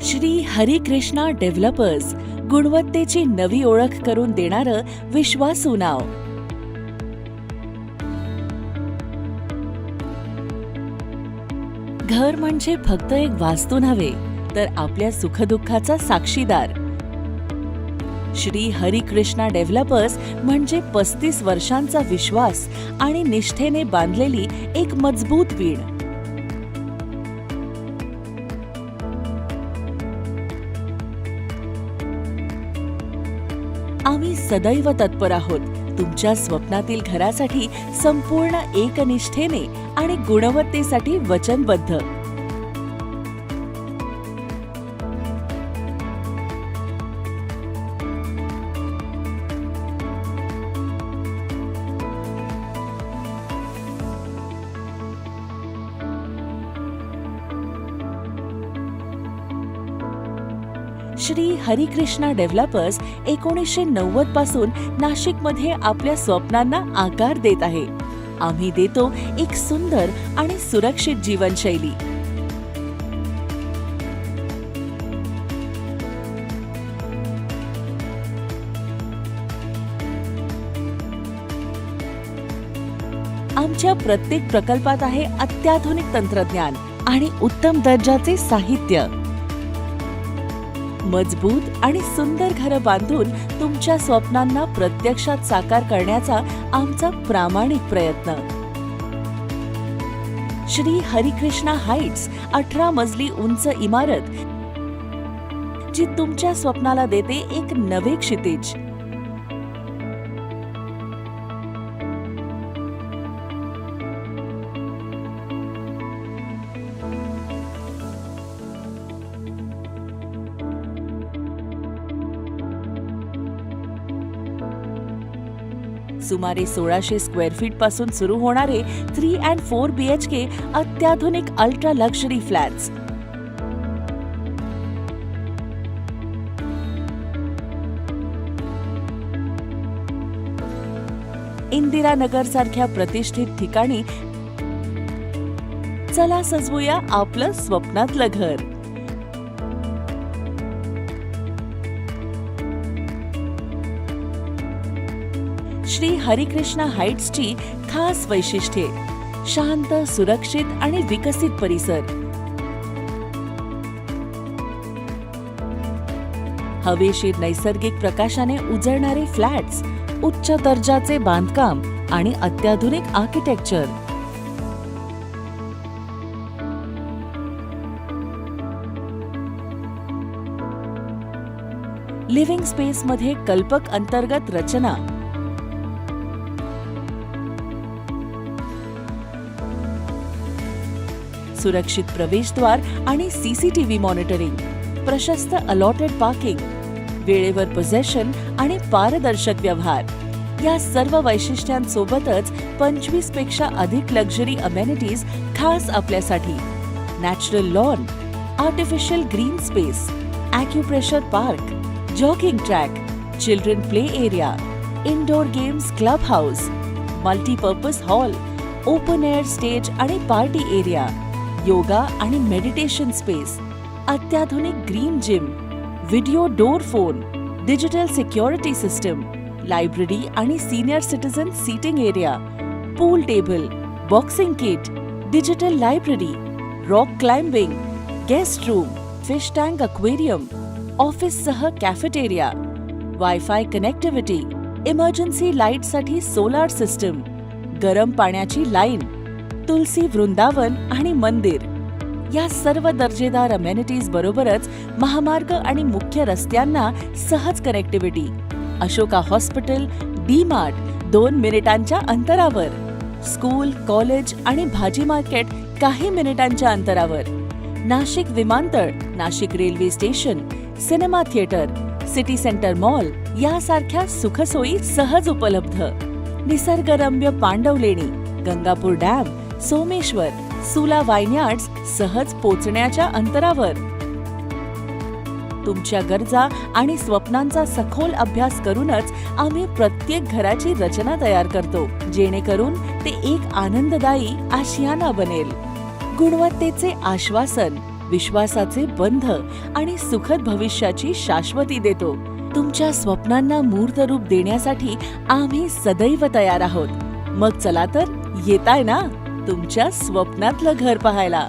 Shri Harikrishna developers, गुणवत्तेची नवी ओळख करून देणारं विश्वासू नाव. घर म्हणजे फक्त एक वास्तू नव्हे, तर आपल्या सुखदुःखाचा साक्षीदार. श्री हरिकृष्णा डेव्हलपर्स म्हणजे 35 वर्षांचा विश्वास आणि निष्ठेने बांधलेली एक मजबूत वीण. आम्ही सदैव तत्पर आहोत तुमच्या स्वप्नातील घरासाठी संपूर्ण एकनिष्ठेने आणि गुणवत्तेसाठी वचनबद्ध. श्री हरिकृष्णा डेव्हलपर्स 1990 पासून नाशिकमध्ये आपल्या स्वप्नांना आकार देत आहे. आम्ही देतो एक सुंदर आणि सुरक्षित जीवनशैली. आमच्या प्रत्येक प्रकल्पात आहे अत्याधुनिक तंत्रज्ञान आणि उत्तम दर्जाचे साहित्य. मजबूत आणि सुंदर घरं बांधून तुमच्या स्वप्नांना प्रत्यक्षात साकार करण्याचा आमचा प्रामाणिक प्रयत्न. श्री हरिकृष्णा हाइट्स 18 मजली उंच इमारत, जी तुमच्या स्वप्नाला देते एक नवे क्षितिज. सुमारे 1600 स्क्वेअर फीट पासून सुरू होणारे 3 and 4 BHK अत्याधुनिक अल्ट्रा लक्झरी फ्लॅट्स. इंदिरानगर सारख्या प्रतिष्ठित ठिकाणी चला सजवूया आपलं स्वप्नातलं घर. श्री हरिकृष्णा हाइट्सची खास वैशिष्ट्ये: शांत, सुरक्षित आणि विकसित परिसर, हवेशीर नैसर्गिक प्रकाशाने उजळणारे फ्लॅट्स, उच्च दर्जाचे बांधकाम आणि अत्याधुनिक आर्किटेक्चर. लिव्हिंग स्पेसमध्ये कल्पक अंतर्गत रचना, सुरक्षित प्रवेशद्वार आणि CCTV मॉनिटरिंग, प्रशस्त अलॉटेड पार्किंग, वेळेवर पोझेशन आणि पारदर्शक व्यवहार. या सर्व वैशिष्ट्यांसोबतच 25 पेक्षा अधिक लक्झरी अमेनिटीज खास आपल्यासाठी. Natural lawn, artificial green space, acupressure park, jogging track, children play area, indoor games club house, multipurpose hall, open air stage आणि पार्टी एरिया, योगा आणि मेडिटेशन स्पेस, अत्याधुनिक green gym, video door phone, digital security system, library आणि senior citizen seating area, pool table, boxing kit, digital library, rock climbing, guest room, fish tank aquarium, ऑफिससह cafeteria, wifi connectivity, emergency लाईटसाठी solar system, गरम पाण्याची line, तुलसी वृंदावन आणि मंदिर. या सर्व दर्जेदार अमेनिटीज बरोबरच महामार्ग आणि मुख्य रस्त्यांना सहज कनेक्टिव्हिटी. अशोका हॉस्पिटल, D-Mart 2 मिनिटांच्या अंतरावर, स्कूल, कॉलेज आणि भाजी मार्केट काही मिनिटांच्या अंतरावर, नाशिक विमानतळ, Nashik railway station, cinema theatre, city centre mall यासारख्या सुखसोयी सहज उपलब्ध. निसर्गरम्य पांडवलेणी, गंगापूर डॅम, सोमेश्वर, सुला वाईनयार्ड्स सहज पोचण्याच्या अंतरावर. तुमच्या गरजा आणि स्वप्नांचा सखोल अभ्यास करूनच आम्ही प्रत्येक घराची रचना तयार करतो, जेणेकरून ते एक आनंददायी आशियाना बनेल. गुणवत्तेचे आश्वासन, विश्वासाचे बंध आणि सुखद भविष्याची शाश्वती देतो. तुमच्या स्वप्नांना मूर्त रूप देण्यासाठी आम्ही सदैव तयार आहोत. मग चला तर, येताय ना तुमच्या स्वप्नातलं घर पाहायला.